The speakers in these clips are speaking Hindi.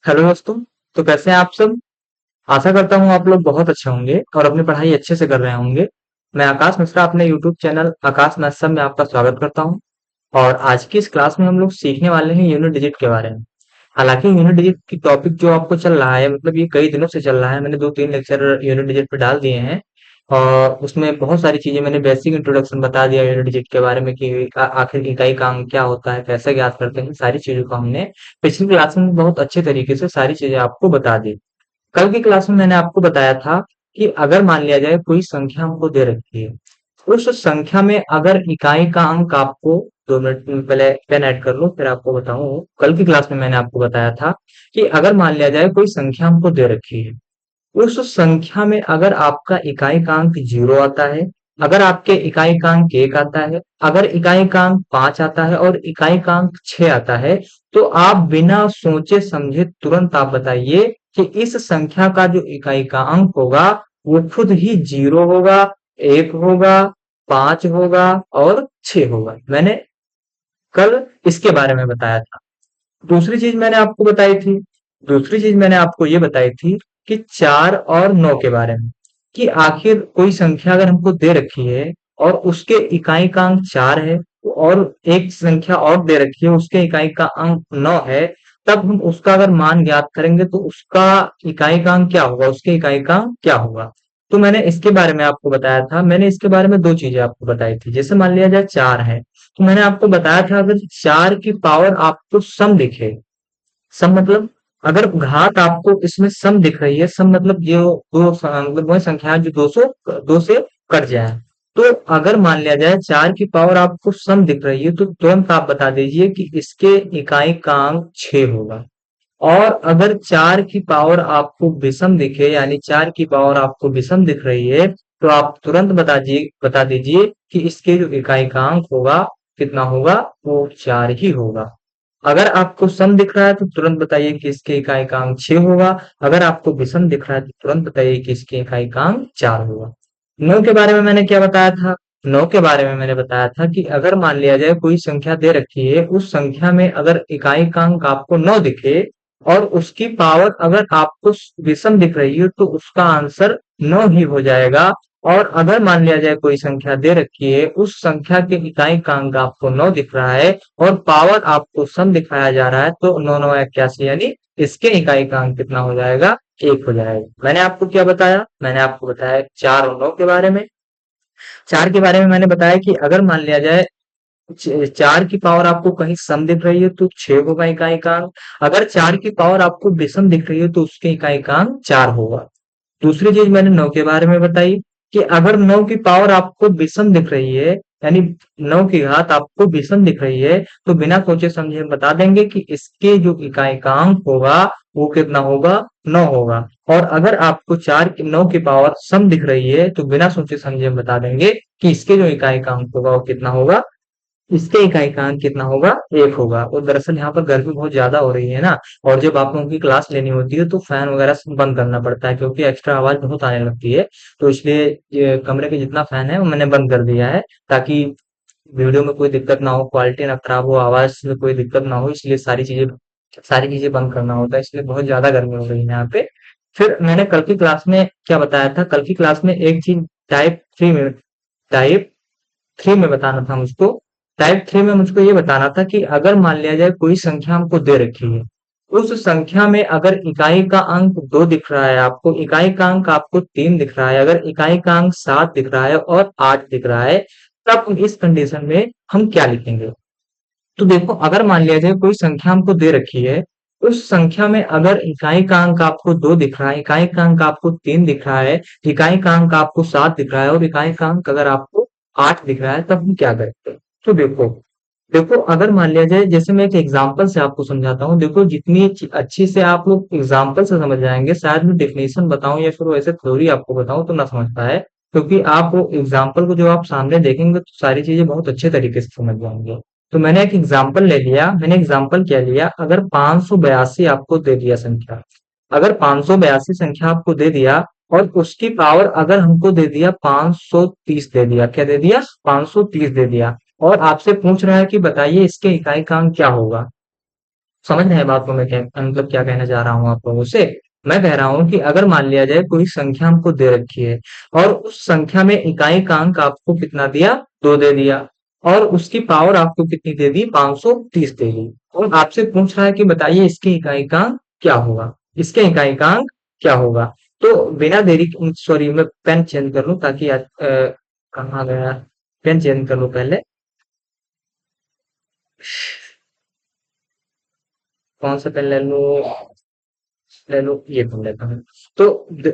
हेलो दोस्तों। तो कैसे हैं आप सब। आशा करता हूँ आप लोग बहुत अच्छे होंगे और अपनी पढ़ाई अच्छे से कर रहे होंगे। मैं आकाश मिश्रा अपने यूट्यूब चैनल आकाश मैथ्स में आपका स्वागत करता हूँ। और आज की इस क्लास में हम लोग सीखने वाले हैं यूनिट डिजिट के बारे में। हालांकि यूनिट डिजिट की टॉपिक जो आपको चल रहा है, मतलब ये कई दिनों से चल रहा है। मैंने 2-3 लेक्चर यूनिट डिजिट पे डाल दिए हैं और उसमें बहुत सारी चीजें मैंने बेसिक इंट्रोडक्शन बता दिया यूनिट डिजिट के बारे में कि आखिर इकाई का अंक क्या होता है, कैसे ज्ञात करते हैं। सारी चीजों को हमने पिछली क्लास में बहुत अच्छे तरीके से सारी चीजें आपको बता दी। कल की क्लास में मैंने आपको बताया था कि अगर मान लिया जाए कोई संख्या हमको दे रखी है, उस संख्या में अगर इकाई का अंक आपको 2 मिनट में पहले पेन ऐड कर लो फिर आपको बताऊं। कल की क्लास में मैंने आपको बताया था कि अगर मान लिया जाए कोई संख्या हमको दे रखी है, उस संख्या में अगर आपका इकाई का अंक 0 आता है, अगर आपके इकाई का अंक 1 आता है, अगर इकाई का अंक 5 आता है और इकाई का अंक 6 आता है, तो आप बिना सोचे समझे तुरंत आप बताइए कि इस संख्या का जो इकाई का अंक होगा वो खुद ही 0 होगा, 1 होगा, 5 होगा और 6 होगा। मैंने कल इसके बारे में बताया था। दूसरी चीज मैंने आपको बताई थी, दूसरी चीज मैंने आपको ये बताई थी कि 4 और 9 के बारे में, कि आखिर कोई संख्या अगर हमको दे रखी है और उसके इकाई का अंक 4 है और एक संख्या और दे रखी है उसके इकाई का अंक 9 है, तब हम उसका अगर मान ज्ञात करेंगे तो उसका इकाई का अंक क्या होगा, उसके इकाई का अंक क्या होगा। तो मैंने इसके बारे में आपको बताया था। मैंने इसके बारे में दो चीजें आपको बताई थी। जैसे मान लिया जाए 4 है, तो मैंने आपको बताया था अगर 4 की पावर आपको सम दिखे, सम मतलब अगर घात आपको इसमें सम दिख रही है, सम मतलब जो मतलब वह संख्या जो 2 से कट जाए। तो अगर मान लिया जाए 4 की पावर आपको सम दिख रही है तो तुरंत आप बता दीजिए कि इसके इकाई का अंक 6 होगा। और अगर 4 की पावर आपको विषम दिखे, यानी 4 की पावर आपको विषम दिख रही है, तो आप तुरंत बता दीजिए कि इसके जो इकाई का अंक होगा कितना होगा, वो 4 ही होगा। अगर आपको सम दिख रहा है तो तुरंत बताइए कि इसके इकाई का अंक 6 होगा। अगर आपको विषम दिख रहा है तो तुरंत बताइए कि इसके इकाई का अंक 4 होगा। 9 के बारे में मैंने क्या बताया था? 9 के बारे में मैंने बताया था कि अगर मान लिया जाए कोई संख्या दे रखी है, उस संख्या में अगर इकाई का अंक आपको 9 दिखे और उसकी पावर अगर आपको विषम दिख रही है तो उसका आंसर 9 ही हो जाएगा। और अगर मान लिया जाए कोई संख्या दे रखी है, उस संख्या के इकाई का अंक आपको 9 दिख रहा है और पावर आपको सम दिखाया जा रहा है, तो 9 9 81, यानी इसके इकाई का अंक कितना हो जाएगा, 1 हो जाएगा। मैंने आपको क्या बताया? मैंने आपको बताया 4 और 9 के बारे में। 4 के बारे में मैंने बताया कि अगर मान लिया जाए 4 की पावर आपको कहीं सम दिख रही है तो 6 होगा इकाई का अंक। अगर 4 की पावर आपको विषम दिख रही है तो उसके इकाई का अंक 4 होगा। दूसरी चीज मैंने 9 के बारे में बताई कि अगर 9 की पावर आपको विषम दिख रही है, यानी 9 की घात आपको विषम दिख रही है, तो बिना सोचे समझे हम बता देंगे कि इसके जो इकाई का अंक होगा वो कितना होगा, 9 होगा। और अगर आपको 9 की पावर सम दिख रही है तो बिना सोचे समझे हम बता देंगे कि इसके जो इकाई का अंक होगा वो कितना होगा, इसके इकाई का अंक कितना होगा, 1 होगा। और दरअसल यहाँ पर गर्मी बहुत ज्यादा हो रही है ना, और जब आप लोगों की क्लास लेनी होती है तो फैन वगैरह सब बंद करना पड़ता है क्योंकि एक्स्ट्रा आवाज बहुत आने लगती है। तो इसलिए ये कमरे के जितना फैन है वो मैंने बंद कर दिया है, ताकि वीडियो में कोई दिक्कत ना हो, क्वालिटी ना खराब हो, आवाज में कोई दिक्कत ना हो। इसलिए सारी चीजें बंद करना होता है, इसलिए बहुत ज्यादा गर्मी हो रही है यहाँ पे। फिर मैंने कल की क्लास में क्या बताया था? कल की क्लास में एक चीज टाइप थ्री में बताना था मुझको। टाइप 3 में मुझको ये बताना था कि अगर मान लिया जाए कोई संख्या हमको दे रखी है, उस संख्या में अगर इकाई का अंक 2 दिख रहा है, आपको इकाई का अंक आपको 3 दिख रहा है, अगर इकाई का अंक 7 दिख रहा है और 8 दिख रहा है, तब इस कंडीशन में हम क्या लिखेंगे? तो देखो, अगर मान लिया जाए कोई संख्या हमको दे रखी है, उस संख्या में अगर इकाई का अंक आपको 2 दिख रहा है, इकाई का अंक आपको 3 दिख रहा है, इकाई का अंक आपको 7 दिख रहा है और इकाई का अंक अगर आपको 8 दिख रहा है, तब हम क्या करेंगे? तो देखो, अगर मान लिया जाए, जैसे मैं एक एग्जांपल से आपको समझाता हूँ। देखो, जितनी अच्छी से आप लोग एग्जांपल से समझ जाएंगे, शायद मैं डेफिनेशन बताऊं या फिर वैसे थ्योरी आपको बताऊं तो ना समझ पाए, क्योंकि आप वो एग्जांपल को जो आप सामने देखेंगे तो सारी चीजें बहुत अच्छे तरीके से समझ जाएंगे। तो मैंने एक एग्जांपल ले लिया। मैंने एग्जांपल क्या लिया? अगर 582 आपको दे दिया संख्या, अगर 582 संख्या आपको दे दिया और उसकी पावर अगर हमको दे दिया 530 दे दिया, क्या दे दिया? 530 दे दिया। और आपसे पूछ रहा है कि बताइए इसके इकाई का अंक क्या होगा। समझ रहे हैं बात को, मैं क्या मतलब क्या कहना चाह रहा हूँ आप लोगों से। मैं कह रहा हूँ कि अगर मान लिया जाए कोई संख्या हमको दे रखी है और उस संख्या में इकाई का अंक आपको कितना दिया, 2 दे दिया, और उसकी पावर आपको कितनी दे दी, 530 दे दी, और आपसे पूछ रहा है कि बताइए इसकी इकाई का अंक क्या होगा, इसके इकाई का अंक क्या होगा। तो बिना देरी, सॉरी मैं पेन चेंज कर लूं ताकि कहाँ गया, पेन चेंज कर लूं पहले। कौन सा पेन ले लूं, ले लो ये ढूंढ लेता हूँ। तो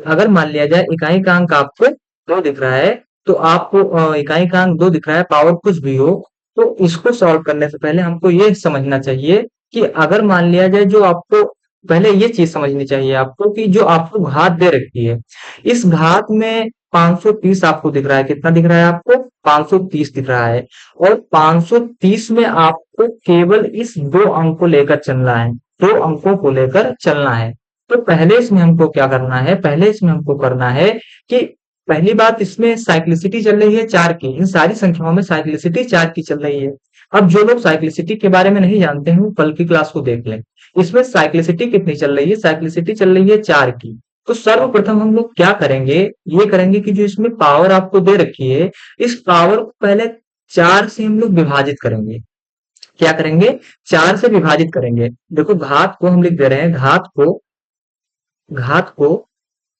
अगर मान लिया जाए इकाई का अंक आपको 2 दिख रहा है, तो आपको इकाई का अंक 2 दिख रहा है, पावर कुछ भी हो, तो इसको सॉल्व करने से पहले हमको ये समझना चाहिए कि अगर मान लिया जाए जो आपको, पहले ये चीज समझनी चाहिए आपको कि जो आपको घात दे रखी है, इस घात में 530 आपको दिख रहा है, कितना दिख रहा है आपको, 530 दिख रहा है, और 530 में आपको केवल इस 2 अंक को लेकर चलना है, 2 अंकों को लेकर चलना है। तो पहले इसमें हमको क्या करना है, पहले इसमें हमको करना है कि पहली बात, इसमें साइक्लिसिटी चल रही है 4 की, इन सारी संख्याओं में साइक्लिसिटी 4 की चल रही है। अब जो लोग साइक्लिसिटी के बारे में नहीं जानते हैं वो कल की क्लास को देख लें। इसमें साइक्लिसिटी कितनी चल रही है, साइक्लिसिटी चल रही है 4 की। तो सर्वप्रथम हम लोग क्या करेंगे, ये करेंगे कि जो इसमें पावर आपको दे रखी है, इस पावर को पहले 4 से हम लोग विभाजित करेंगे। क्या करेंगे, 4 से विभाजित करेंगे। देखो घात को हम लिख दे रहे हैं, घात को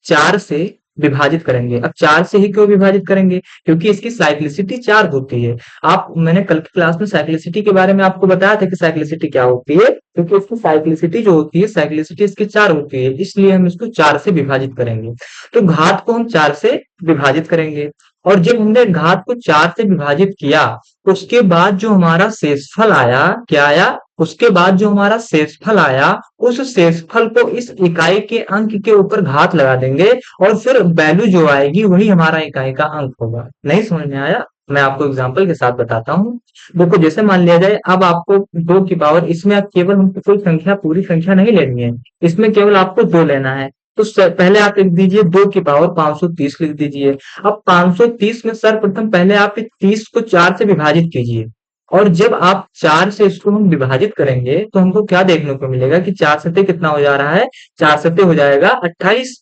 4 से विभाजित करेंगे। अब 4 से ही क्यों विभाजित करेंगे, क्योंकि इसकी साइक्लिसिटी 4 होती है। आप, मैंने कल की क्लास में साइक्लिसिटी के बारे में आपको बताया था कि साइक्लिसिटी क्या होती है, क्योंकि इसकी साइक्लिसिटी जो होती है, साइक्लिसिटी इसकी 4 होती है, इसलिए हम इसको 4 से विभाजित करेंगे। तो घात को हम 4 से विभाजित करेंगे, और जब हमने घात को 4 से विभाजित किया, उसके बाद जो हमारा शेषफल आया, क्या आया, उसके बाद जो हमारा शेषफल आया, उस शेषफल को इस इकाई के अंक के ऊपर घात लगा देंगे, और फिर वैल्यू जो आएगी वही हमारा इकाई का अंक होगा। नहीं समझ में आया, मैं आपको एग्जांपल के साथ बताता हूँ। देखो जैसे मान लिया जाए, अब आपको 2 की पावर, इसमें आप केवल हमको कोई संख्या, पूरी संख्या नहीं लेनी है, इसमें केवल आपको 2 लेना है। तो पहले आप लिख दीजिए 2 की पावर 530 लिख दीजिए। अब 530 में सर्वप्रथम पहले आप इस 30 को 4 से विभाजित कीजिए, और जब आप 4 से इसको हम विभाजित करेंगे तो हमको क्या देखने को मिलेगा कि 4 सत्ते कितना हो जा रहा है, 4 सत्ते हो जाएगा 28।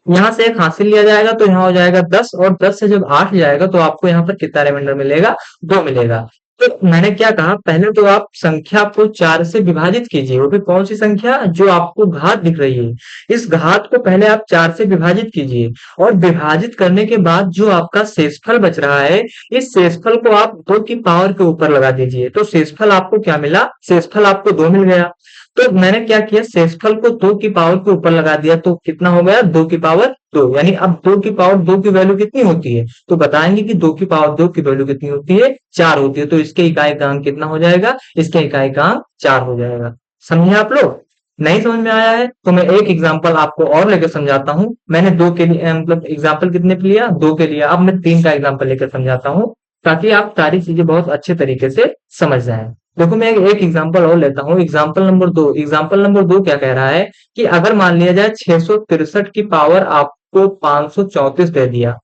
यहाँ से एक हासिल लिया जाएगा तो यहाँ हो जाएगा 10, और 10 से जब 8 जाएगा तो आपको यहाँ पर कितना रिमाइंडर मिलेगा, 2 मिलेगा। तो मैंने क्या कहा, पहले तो आप संख्या को 4 से विभाजित कीजिए, वो भी कौन सी संख्या, जो आपको घात दिख रही है, इस घात को पहले आप 4 से विभाजित कीजिए, और विभाजित करने के बाद जो आपका शेषफल बच रहा है, इस शेषफल को आप 2 की पावर के ऊपर लगा दीजिए। तो शेषफल आपको क्या मिला, शेषफल आपको 2 मिल गया। तो मैंने क्या किया, शेषफल को 2 की पावर के ऊपर लगा दिया, तो कितना हो गया, 2 की पावर 2, यानी अब 2 की पावर 2 की वैल्यू कितनी होती है, तो बताएंगे कि 2 की पावर 2 की वैल्यू कितनी होती है, 4 होती है। तो इसके इकाई का अंक कितना हो जाएगा, इसके इकाई का अंक 4 हो जाएगा। समझे आप लोग, नहीं समझ में आया है तो मैं एक एग्जांपल आपको और लेकर समझाता हूँ। मैंने 2 के लिए मतलब एग्जांपल कितने पे लिया, 2 के लिए, अब मैं 3 का एग्जांपल लेकर समझाता हूँ, ताकि आप सारी चीजें बहुत अच्छे तरीके से समझ जाएं। देखो मैं एक एग्जांपल और लेता हूँ, एग्जांपल नंबर 2। एग्जांपल नंबर 2 क्या कह रहा है कि अगर मान लिया जाए 663 की पावर आपको 534 दे दिया,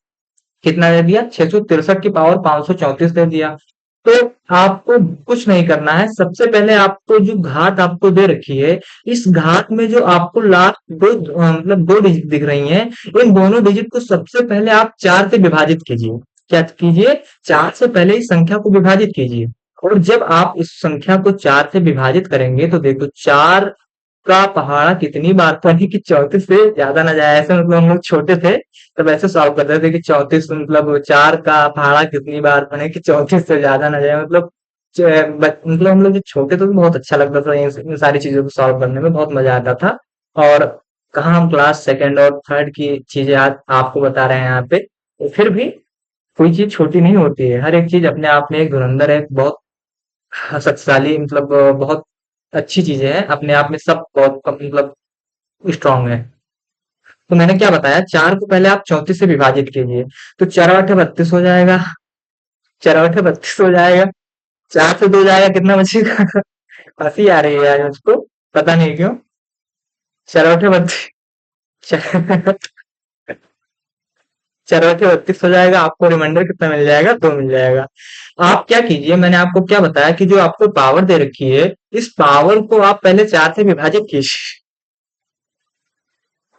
कितना दे दिया, 663 की पावर 534 दे दिया, तो आपको कुछ नहीं करना है। सबसे पहले आपको जो घात आपको दे रखी है, इस घात में जो आपको लास्ट दो मतलब 2 डिजिट दिख रही हैं, इन दोनों डिजिट को सबसे पहले आप 4 से विभाजित कीजिए। क्या कीजिए, 4 से पहले इस संख्या को विभाजित कीजिए, और जब आप इस संख्या को 4 से विभाजित करेंगे तो देखो 4 का पहाड़ा कितनी बार बनी कि 34 से ज्यादा ना जाए। ऐसे मतलब हम लोग छोटे थे तब ऐसे सॉल्व करते थे कि 34 मतलब 4 का पहाड़ा कितनी बार बने कि 34 से ज्यादा ना जाए। मतलब मतलब हम लोग जब छोटे थे तो बहुत अच्छा लगता था, इन सारी चीजों को सॉल्व करने में बहुत मजा आता था। और कहाँ हम क्लास सेकंड और थर्ड की चीजें आज आपको बता रहे हैं यहाँ पे, तो फिर भी कोई चीज छोटी नहीं होती है, हर एक चीज अपने आप में एक धुरंधर है, बहुत शक्तिशाली, मतलब बहुत अच्छी चीजें हैं अपने आप में, सब बहुत मतलब स्ट्रांग है। तो मैंने क्या बताया, 4 को पहले आप 34 से विभाजित कीजिए, तो 4 आठे 32 हो जाएगा, 4 आठे 32 हो जाएगा, 4 से 2 जाएगा, कितना बचेगा हंसी आ रही है यार मुझको, पता नहीं क्यों। 4 आठे 32, 4 बटे 32 हो जाएगा। आपको रिमाइंडर कितना मिल जाएगा? 2 मिल जाएगा। आप क्या कीजिए, मैंने आपको क्या बताया कि जो आपको पावर दे रखी है, इस पावर को आप पहले 4 से विभाजित कीजिए।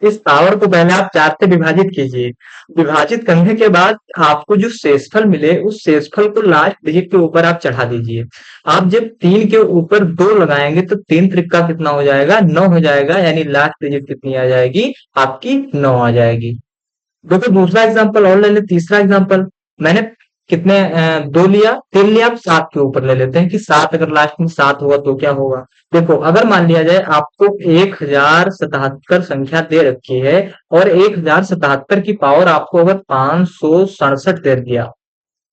इस पावर को पहले आप 4 से विभाजित कीजिए। विभाजित करने के बाद आपको जो शेषफल मिले, उस शेषफल को लास्ट डिजिट के ऊपर आप चढ़ा दीजिए। आप जब 3 के ऊपर 2 लगाएंगे तो 3 त्रिक का कितना हो जाएगा? 9 हो जाएगा, यानी लास्ट डिजिट कितनी आ जाएगी? आपकी 9 आ जाएगी। देखो दूसरा एग्जांपल और ले ले, तीसरा एग्जांपल। मैंने कितने 2 लिया, 3 लिया, अब 7 के ऊपर ले लेते हैं कि 7 अगर लास्ट में 7 हुआ तो क्या होगा। देखो अगर मान लिया जाए आपको 1077 संख्या दे रखी है और 1077 की पावर आपको अगर 567 दे दिया,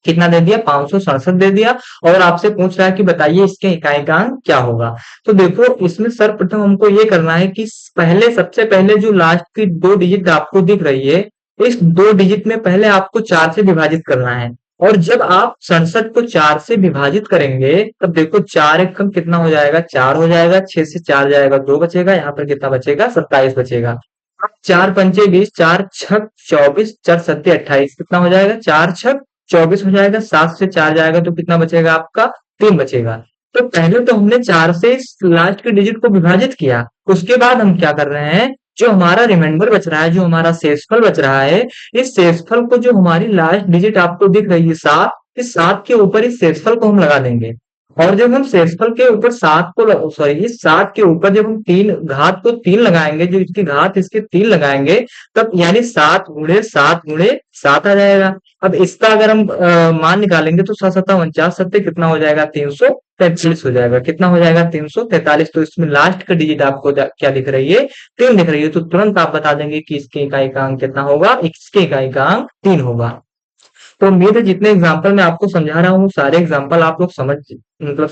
कितना दे दिया? 567 दे दिया, और आपसे पूछ रहा है कि बताइए इसके इकाई-अंक क्या होगा। तो देखो इसमें सर्वप्रथम हमको ये करना है कि पहले सबसे पहले जो लास्ट की 2 डिजिट आपको दिख रही है, इस 2 डिजिट में पहले आपको 4 से विभाजित करना है। और जब आप 67 को 4 से विभाजित करेंगे, तब देखो 4 एकम कितना हो जाएगा? 4 हो जाएगा, 6 से 4 जाएगा 2 बचेगा, यहाँ पर कितना बचेगा? 27 बचेगा। अब 4 पंचे 20, 4 छक 24, 4 सत्ते 28, कितना हो जाएगा? 4 छक 24 हो जाएगा। 7 से 4 जाएगा तो कितना बचेगा आपका? 3 बचेगा। तो पहले तो हमने 4 से इस लास्ट के डिजिट को विभाजित किया, उसके बाद हम क्या कर रहे हैं, जो हमारा रिमाइंडर बच रहा है, जो हमारा शेषफल बच रहा है, इस शेषफल को, जो हमारी लास्ट डिजिट आपको दिख रही है 7, इस 7 के ऊपर इस शेषफल को हम लगा देंगे। और जब हम शेषफल के ऊपर 7 को, सॉरी, इस 7 के ऊपर जब हम 3 घात को 3 लगाएंगे, जो इसकी घात इसके 3 लगाएंगे, तब यानी 7 गुणे 7 गुणे 7 आ जाएगा। अब इसका अगर हम मान निकालेंगे तो 7 सत्ता 49, सत्ते कितना हो जाएगा? 343 हो जाएगा। कितना हो जाएगा? 343। तो इसमें लास्ट का डिजिट आपको क्या दिख रही है? 3 दिख रही है। तो तुरंत आप बता देंगे कि इसके इकाई का अंक कितना होगा? इसके इकाई का अंक 3 होगा। तो उम्मीद है जितने एग्जाम्पल मैं आपको समझा रहा हूँ, सारे एग्जाम्पल आप लोग समझ, मतलब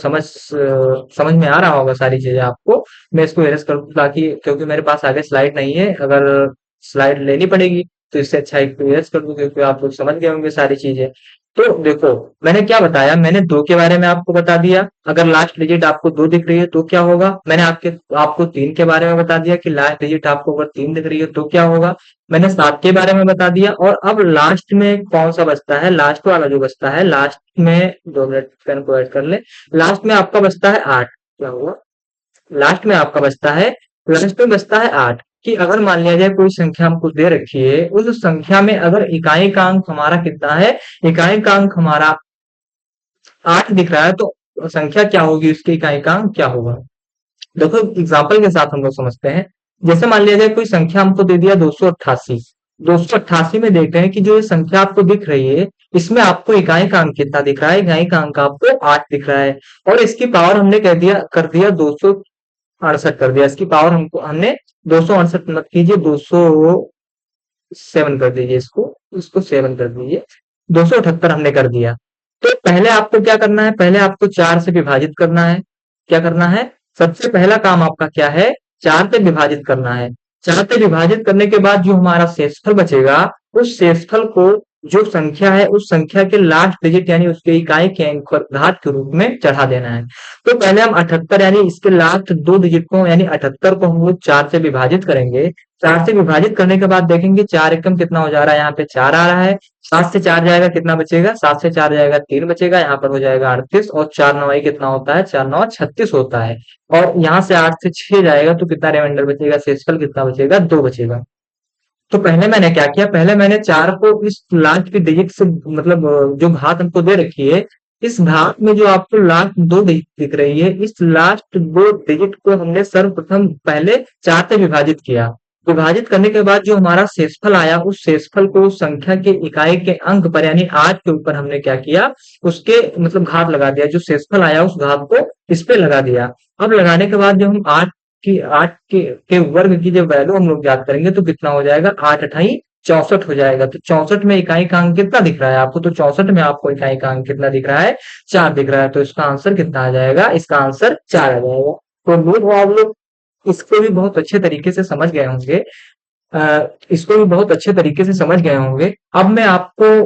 समझ में आ रहा होगा सारी चीजें आपको। मैं इसको एरेस कर दूं ताकि, क्योंकि मेरे पास आगे स्लाइड नहीं है, अगर स्लाइड लेनी पड़ेगी तो इससे अच्छा एक एरेस कर दूं, क्योंकि आप लोग समझ गए होंगे सारी चीजें। तो देखो मैंने क्या बताया, मैंने 2 के बारे में आपको बता दिया। अगर लास्ट डिजिट आपको 2 दिख रही है तो क्या होगा। मैंने आपको 3 के बारे में बता दिया कि लास्ट डिजिट आपको अगर 3 दिख रही है तो क्या होगा। मैंने 7 के बारे में बता दिया। और अब लास्ट में कौन सा बचता है? लास्ट वाला जो बचता है, लास्ट में 2 मिनट पेन को ऐड कर ले। लास्ट में आपका बचता है 8। क्या हुआ? लास्ट में आपका बचता है, लास्ट में बचता है 8। कि अगर मान लिया जाए कोई संख्या हमको दे रखी है, उस संख्या में अगर इकाई का अंक हमारा कितना है, इकाई का अंक हमारा 8 दिख रहा है, तो संख्या क्या होगी, उसकी इकाई का अंक क्या होगा। देखो एग्जाम्पल के साथ हम लोग समझते हैं। जैसे मान लिया जाए कोई संख्या हमको दे दिया 288। 288 में देखते हैं कि जो ये संख्या आपको दिख रही है, इसमें आपको इकाई का अंक कितना दिख रहा है? इकाई का अंक आपको 8 दिख रहा है। और इसकी पावर हमने कर दिया 268 कर दिया। इसकी पावर हमने 268 मत कीजिए, 207 कर दीजिए, इसको 7 कर दीजिए। 278 हमने कर दिया। तो पहले आपको क्या करना है? पहले आपको 4 से विभाजित करना है। क्या करना है? सबसे पहला काम आपका क्या है? 4 से विभाजित करना है। 4 से विभाजित करने के बाद जो हमारा शेषफल बचेगा, उस शेषफल को, जो संख्या है, उस संख्या के लास्ट डिजिट यानी उसके इकाई के अंक पर घात के रूप में चढ़ा देना है। तो पहले हम 78 यानी इसके लास्ट 2 डिजिट को यानी 78 को हम लोग 4 से विभाजित करेंगे। 4 से विभाजित करने के बाद देखेंगे 4 एकम कितना हो जा रहा है, यहाँ पे 4 आ रहा है। 7 से 4 जाएगा, कितना बचेगा? 7 से 4 जाएगा 3 बचेगा, यहाँ पर हो जाएगा 38। और 4 9 कितना होता है? 4 9 36 होता है। और यहाँ से 8 से 6 जाएगा तो कितना रिमाइंडर बचेगा? शेषफल कितना बचेगा? 2 बचेगा। तो पहले मैंने क्या किया, पहले मैंने 4 को इस लास्ट की डिजिट से, मतलब जो घात हमको दे रखी है, इस घात में जो आपको लास्ट 2 डिजिट दिख रही है, इस लास्ट 2 डिजिट को हमने सर्वप्रथम पहले 4 से विभाजित किया। विभाजित करने के बाद जो हमारा शेषफल आया, उस शेषफल को उस संख्या के इकाई के अंक पर यानी 8 के ऊपर हमने क्या किया, उसके मतलब घात लगा दिया। जो शेषफल आया उस घात को इस पे लगा दिया। अब लगाने के बाद जब हम 8 के वर्ग की जब वैल्यू हम लोग याद करेंगे तो कितना हो जाएगा? 8 अठाई 64 हो जाएगा। तो 64 में इकाई का अंक कितना दिख रहा है आपको? तो 64 में आपको इकाई का अंक कितना दिख रहा है? 4 दिख रहा है। तो इसका आंसर कितना आ जाएगा? इसका आंसर 4 आ जाएगा। तो उम्मीद है आप लोग इसको भी बहुत अच्छे तरीके से समझ गए होंगे। इसको भी बहुत अच्छे तरीके से समझ गए होंगे। अब मैं आपको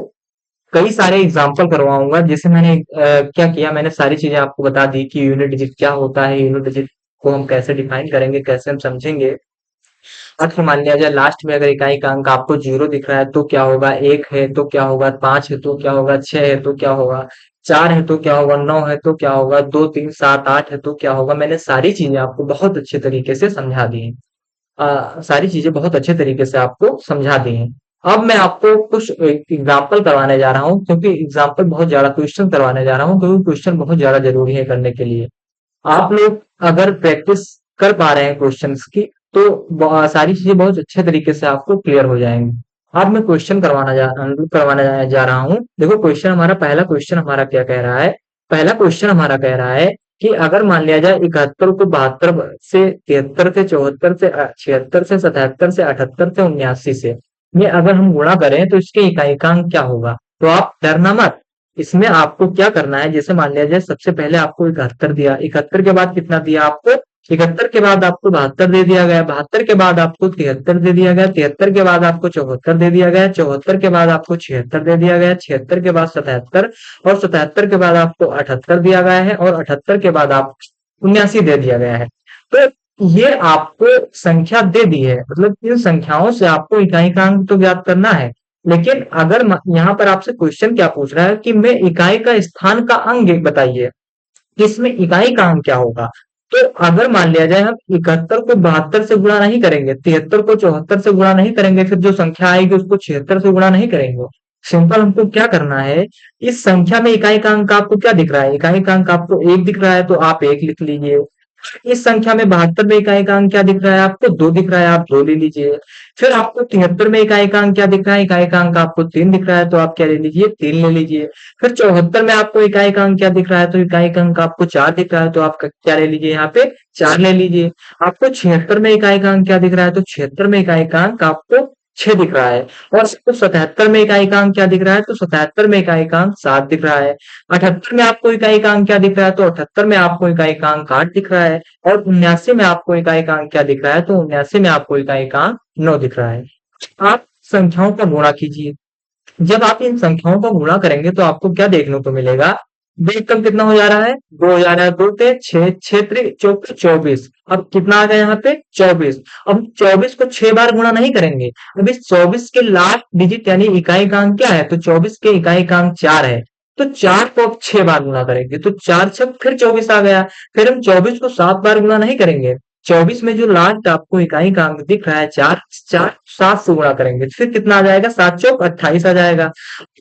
कई सारे एग्जाम्पल करवाऊंगा। जैसे मैंने क्या किया, मैंने सारी चीजें आपको बता दी कि यूनिट डिजिट क्या होता है, यूनिट डिजिट को हम कैसे डिफाइन करेंगे, कैसे हम समझेंगे। अगर मान लिया जाए लास्ट में अगर इकाई का अंक आपको 0 दिख रहा है तो क्या होगा, 1 है तो क्या होगा, 5 है तो क्या होगा, 6 है तो क्या होगा, 4 है तो क्या होगा, 9 है तो क्या होगा, 2, 3, 7, 8 है तो क्या होगा। मैंने सारी चीजें आपको बहुत अच्छे तरीके से समझा दी हैं। सारी चीजें बहुत अच्छे तरीके से आपको समझा दी हैं। अब मैं आपको कुछ एग्जाम्पल करवाने जा रहा हूँ, क्योंकि एग्जाम्पल बहुत ज्यादा क्वेश्चन करवाने जा रहा हूँ, क्योंकि क्वेश्चन बहुत ज्यादा जरूरी है करने के लिए। आप लोग अगर प्रैक्टिस कर पा रहे हैं क्वेश्चंस की, तो सारी चीजें बहुत अच्छे तरीके से आपको क्लियर हो जाएंगी। अब मैं क्वेश्चन करवाने जा रहा हूँ। देखो क्वेश्चन हमारा, पहला क्वेश्चन हमारा क्या कह रहा है। पहला क्वेश्चन हमारा कह रहा है कि अगर मान लिया जाए 71 को 72 से 73 से 74 से 76 से 77 से 78 से 79 से ये अगर हम गुणा करें तो इसके इकाई क्या होगा। तो आप डरना मत। इसमें आपको क्या करना है, जैसे मान लिया जाए सबसे पहले आपको 71 दिया, 71 के बाद कितना दिया आपको, 71 के बाद आपको 72 दे दिया गया, 72 के बाद आपको 73 दे दिया गया, 73 के बाद आपको 74 दे दिया गया, 74 के बाद आपको 76 दे दिया गया, 76 के बाद 77 और 77 के बाद आपको 78 दिया गया है और 78 के बाद आप 79 दे दिया गया है। तो ये आपको संख्या दे दी है, मतलब इन संख्याओं से आपको इकाई का अंक तो ज्ञात करना है। लेकिन अगर यहाँ पर आपसे क्वेश्चन क्या पूछ रहा है कि मैं इकाई का स्थान का अंक बताइए, इसमें इकाई का अंक क्या होगा। तो अगर मान लिया जाए हम 71 को 72 से गुणा नहीं करेंगे, 73 को 74 से गुणा नहीं करेंगे, फिर जो संख्या आएगी उसको 76 से गुणा नहीं करेंगे। सिंपल हमको क्या करना है, इस संख्या में इकाई का अंक आपको क्या दिख रहा है, इकाई का अंक आपको 1 दिख रहा है तो आप 1 लिख लीजिए। इस संख्या में 72 में इकाई का अंक क्या दिख रहा है आपको, 2 दिख रहा है, आप 2 ले लीजिए। फिर आपको 73 में इकाई का अंक क्या दिख रहा है, इकाई का अंक आपको 3 दिख रहा है तो आप क्या ले लीजिए, 3 ले लीजिए। फिर 74 में आपको इकाई का अंक क्या दिख रहा है, तो इकाई का अंक आपको 4 दिख रहा है तो आप क्या ले लीजिए, यहाँ पे 4 ले लीजिए। आपको 76 में इकाई का अंक क्या दिख रहा है, तो 76 में इकाई का अंक आपको 6 दिख रहा है। और 77 में इकाई का अंक क्या दिख रहा है, तो 77 में इकाई का अंक 7 दिख रहा है। 78 में आपको इकाई का अंक क्या दिख रहा है, तो 78 में आपको इकाई का अंक 8 दिख रहा है। और 79 में आपको इकाई का अंक क्या दिख रहा है, तो 79 में आपको इकाई का अंक 9 दिख रहा है। आप संख्याओं का गुणा कीजिए। जब आप इन संख्याओं का गुणा करेंगे तो आपको क्या देखने को मिलेगा, दो कम कितना हो जा रहा है, 2 हो जा रहा है, 2 पे 6, 6 त्रिक 24। अब कितना आ गया यहाँ पे 24। अब 24 को 6 बार गुणा नहीं करेंगे। अब इस 24 के लास्ट डिजिट यानी इकाई का अंक क्या है, तो 24 के इकाई का अंक 4 है। तो 4 को अब 6 बार गुणा करेंगे तो 4 छक फिर 24 आ गया। फिर हम 24 को 7 बार गुणा नहीं करेंगे। 24 में जो लास्ट आपको इकाई का अंक दिख रहा है 4, 4 7 से गुणा करेंगे फिर कितना आ जाएगा, 7 चौक 28 आ जाएगा।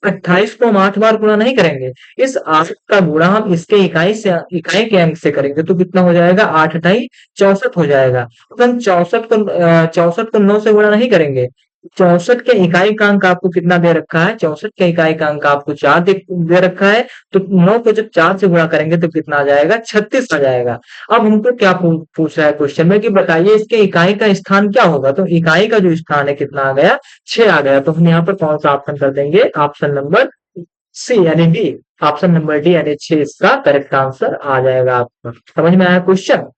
28 को हम 8 बार गुणा नहीं करेंगे। इस 8 का गुणा हम इसके इकाई के अंक से करेंगे तो कितना हो जाएगा, 8 अठाई 64 हो जाएगा। तो हम 64 को 9 से गुणा नहीं करेंगे। 64 के इकाई का अंक आपको कितना दे रखा है, 64 के इकाई का अंक आपको 4 दे रखा है। तो 9 को जब 4 से गुणा करेंगे तो कितना आ जाएगा, 36 आ जाएगा। अब हमको क्या पूछ रहा है क्वेश्चन में कि बताइए इसके इकाई का स्थान क्या होगा। तो इकाई का जो स्थान है कितना आ गया, 6 आ गया। तो हम यहाँ पर कौन सा ऑप्शन कर देंगे, ऑप्शन नंबर सी यानी डी। ऑप्शन नंबर डी यानी 6 इसका करेक्ट आंसर आ जाएगा आपका। समझ में आया क्वेश्चन।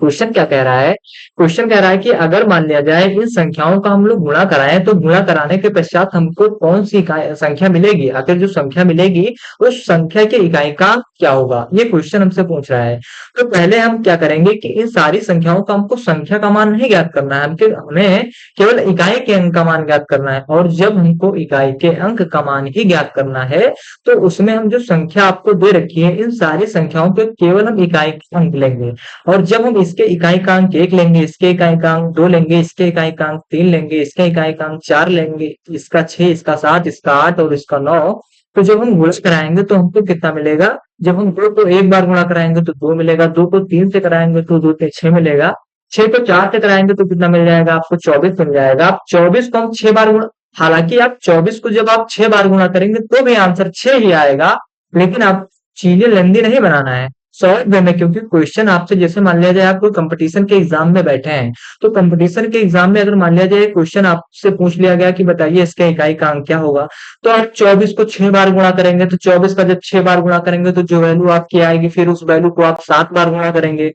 क्वेश्चन क्या कह रहा है, क्वेश्चन कह रहा है कि अगर मान लिया जाए इन संख्याओं का हम लोग गुणा कराएं तो गुणा कराने के पश्चात हमको कौन सी संख्या मिलेगी, आखिर जो संख्या मिलेगी उस संख्या के इकाई का क्या होगा, ये क्वेश्चन हमसे पूछ रहा है। तो पहले हम क्या करेंगे कि इन सारी संख्याओं का हमको संख्या का मान नहीं ज्ञात करना है, हमें केवल इकाई के अंक का मान ज्ञात करना है। और जब हमको इकाई के अंक का मान ही ज्ञात करना है तो उसमें हम जो संख्या आपको दे रखी है इन सारी संख्याओं के केवल हम इकाई के अंक लेंगे। और जब हम इसके इकाई का अंक 1 लेंगे, इसके इकाई का अंक 2 लेंगे, इसके इकाई का अंक 3 लेंगे, इसके इकाई का अंक 4 लेंगे, इसका 6, इसका 7, इसका 8 और इसका 9, तो जब हम गुणा कराएंगे तो हमको कितना मिलेगा, जब हम 2 को 1 बार गुणा कराएंगे तो 2 मिलेगा, 2 को 3 से कराएंगे तो 2 से 6 मिलेगा, 6 को 4 से कराएंगे तो कितना मिल जाएगा आपको, 24 मिल जाएगा। आप 24 को हम 6 बार गुणा, हालांकि आप 24 को जब आप 6 बार गुणा करेंगे तो भी आंसर 6 ही आएगा। लेकिन आप चीजें लेंदी नहीं बनाना है, शॉर्ट वे में। क्योंकि क्वेश्चन आपसे जैसे मान लिया जाए आप कोई कंपटीशन के एग्जाम में बैठे हैं, तो कंपटीशन के एग्जाम में अगर मान लिया जाए क्वेश्चन आपसे पूछ लिया गया कि बताइए इसका इकाई का अंक क्या होगा, तो आप 24 को 6 बार गुणा करेंगे। तो 24 का जब 6 बार गुणा करेंगे तो जो वैल्यू आपकी आएगी फिर उस वैल्यू को आप 7 बार गुणा करेंगे,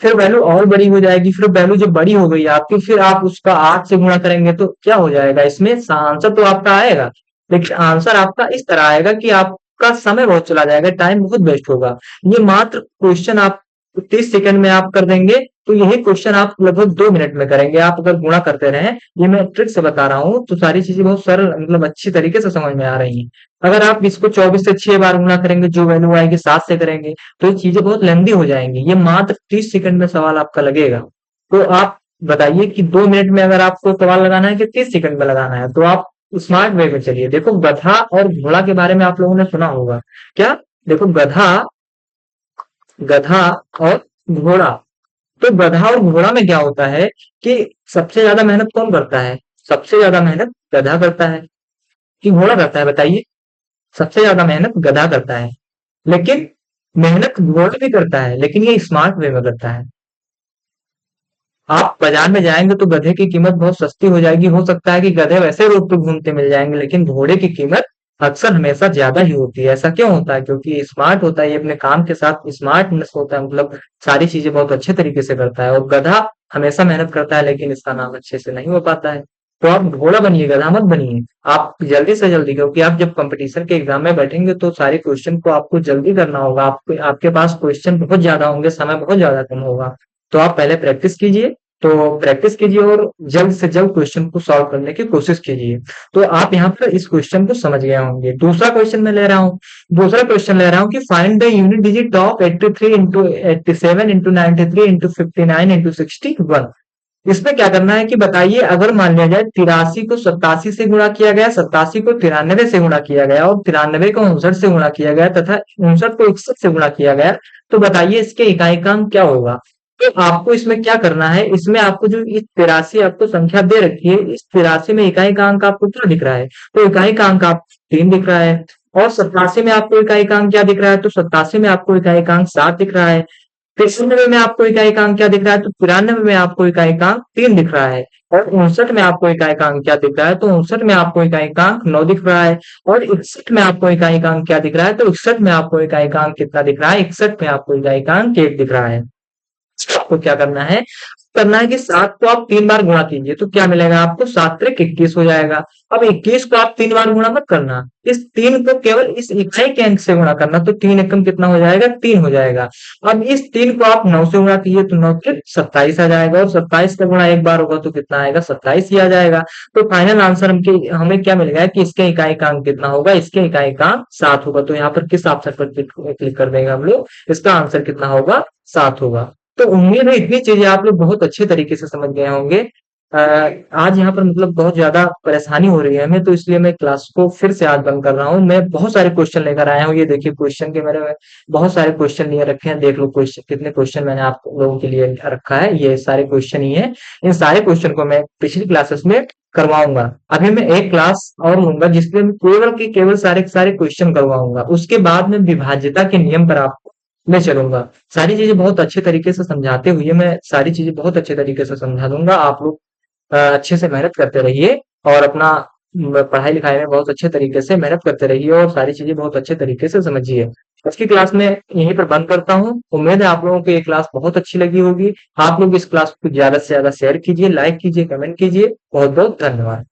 फिर वैल्यू और बड़ी हो जाएगी, फिर वैल्यू जब बड़ी हो गई आपकी फिर आप उसका 8 से गुणा करेंगे तो क्या हो जाएगा, इसमें आंसर तो आपका आएगा। लेकिन आंसर आपका इस तरह आएगा कि आपका समय बहुत चला जाएगा, टाइम बहुत वेस्ट होगा। ये मात्र क्वेश्चन आप 30 सेकंड में आप कर देंगे, तो यही क्वेश्चन आप लगभग 2 मिनट में करेंगे। आप अगर गुणा करते रहें, ये मैं ट्रिक से बता रहा हूँ, तो सारी चीजें बहुत सरल मतलब अच्छी तरीके से समझ में आ रही हैं। अगर आप इसको 24 से 6 बार गुणा करेंगे, जो वैल्यू आएगी 7 से करेंगे, तो ये चीजें बहुत लेंदी हो जाएंगी। ये मात्र 30 सेकंड में सवाल आपका लगेगा। तो आप बताइए कि 2 मिनट में अगर आपको सवाल लगाना है कि 30 सेकंड में लगाना है, तो आप स्मार्ट वे में चलिए। देखो, गधा और घोड़ा के बारे में आप लोगों ने सुना होगा क्या? देखो, गधा गधा और घोड़ा। तो गधा और घोड़ा में क्या होता है कि सबसे ज्यादा मेहनत कौन करता है? सबसे ज्यादा मेहनत गधा करता है कि घोड़ा करता है, बताइए? सबसे ज्यादा मेहनत गधा करता है, लेकिन मेहनत घोड़ा भी करता है, लेकिन ये स्मार्ट वे में करता है। आप बाजार में जाएंगे तो गधे की कीमत बहुत सस्ती हो जाएगी। हो सकता है कि गधे वैसे रोड पे घूमते मिल जाएंगे, लेकिन घोड़े की कीमत अक्सर हमेशा ज्यादा ही होती है। ऐसा क्यों होता है? क्योंकि ये स्मार्ट होता है, ये अपने काम के साथ स्मार्टनेस होता है, मतलब सारी चीजें बहुत अच्छे तरीके से करता है। और गधा हमेशा मेहनत करता है, लेकिन इसका नाम अच्छे से नहीं हो पाता है। तो आप घोड़ा बनिए, गधा मत बनिए। आप जल्दी से जल्दी, क्योंकि आप जब कंपटीशन के एग्जाम में बैठेंगे तो सारे क्वेश्चन को आपको जल्दी करना होगा। आपके पास क्वेश्चन बहुत ज्यादा होंगे, समय बहुत ज्यादा कम होगा। तो आप पहले प्रैक्टिस कीजिए। तो प्रैक्टिस कीजिए और जल्द से जल्द क्वेश्चन को सॉल्व करने की कोशिश कीजिए। तो आप यहाँ पर इस क्वेश्चन को समझ गए होंगे। दूसरा क्वेश्चन मैं ले रहा हूँ। दूसरा क्वेश्चन ले रहा हूँ कि find the unit digit of 83 into 87 into 93 into 59 into 61। इसमें क्या करना है कि बताइए, अगर मान लिया जाए 83 को 87 से गुणा किया गया, 87 को 93 से गुणा किया गया और 93 को 59 से गुणा किया गया तथा 59 को 61 से गुणा किया गया, तो बताइए इसके इकाईकांक क्या होगा? तो आपको इसमें क्या करना है, इसमें आपको जो इस 83 आपको संख्या दे रखी है, इस 83 में इकाई का अंक आपको क्या दिख रहा है? तो इकाई का अंक आपको 3 दिख रहा है। और 87 में आपको इकाई का अंक क्या दिख रहा है? तो 87 में आपको इकाई का अंक 7 दिख रहा है। 93 में आपको इकाई का अंक क्या दिख रहा है? तो 93 में आपको इकाई का अंक 3 दिख रहा है। और 59 में आपको इकाई का अंक क्या दिख रहा है? तो 59 में आपको इकाई का अंक 9 दिख रहा है। और 61 में आपको इकाई का अंक क्या दिख रहा है? तो 61 में आपको इकाई का अंक कितना दिख रहा है? 61 में आपको इकाई का अंक 1 दिख रहा है। आपको क्या करना है कि 7 को आप 3 बार गुणा कीजिए, तो क्या मिलेगा आपको? 7 त्रिक 21 हो जाएगा। अब 21 को आप 3 बार गुणा मत करना, इस 3 को केवल इस इकाई के अंक से गुणा करना, तो 3 एकम कितना हो जाएगा? 3 हो जाएगा। अब इस 3 को आप 9 से गुणा कीजिए, तो 9 त्रिक 27 आ जाएगा। और 27 का गुणा एक बार होगा तो कितना आएगा? 27 ही आ जाएगा। तो फाइनल आंसर हमें क्या मिल गया कि इसके इकाई का अंक कितना होगा? इसके इकाई का अंक 7 होगा। तो यहाँ पर किस ऑप्शन पर क्लिक कर देंगे हम लोग? इसका आंसर कितना होगा? 7 होगा। तो उम्मीद है इतनी चीजें आप लोग बहुत अच्छे तरीके से समझ गए होंगे। अ, आज यहाँ पर मतलब बहुत ज्यादा परेशानी हो रही है हमें, तो इसलिए मैं क्लास को फिर से आज बंद कर रहा हूँ। मैं बहुत सारे क्वेश्चन लेकर आया हूँ। ये देखिए, क्वेश्चन के मेरे बहुत सारे क्वेश्चन लिए रखे हैं। देख लो क्वेश्चन, कितने क्वेश्चन मैंने आप लोगों के लिए रखा है। ये सारे क्वेश्चन ही है। इन सारे क्वेश्चन को मैं पिछली क्लासेस में करवाऊंगा। अभी मैं एक क्लास और लूंगा जिसमें मैं केवल के केवल सारे के सारे क्वेश्चन करवाऊंगा। उसके बाद में विभाज्यता के नियम पर आपको ले चलूंगा। सारी चीजें बहुत अच्छे तरीके से समझाते हुए मैं सारी चीजें बहुत अच्छे तरीके से समझा दूंगा। आप लोग अच्छे से मेहनत करते रहिए और अपना पढ़ाई लिखाई में बहुत अच्छे तरीके से मेहनत करते रहिए और सारी चीजें बहुत अच्छे तरीके से समझिए। आज की क्लास में यहीं पर बंद करता हूँ। उम्मीद है आप लोगों को ये क्लास बहुत अच्छी लगी होगी। आप लोग इस क्लास को ज्यादा से ज्यादा शेयर कीजिए, लाइक कीजिए, कमेंट कीजिए। बहुत बहुत धन्यवाद।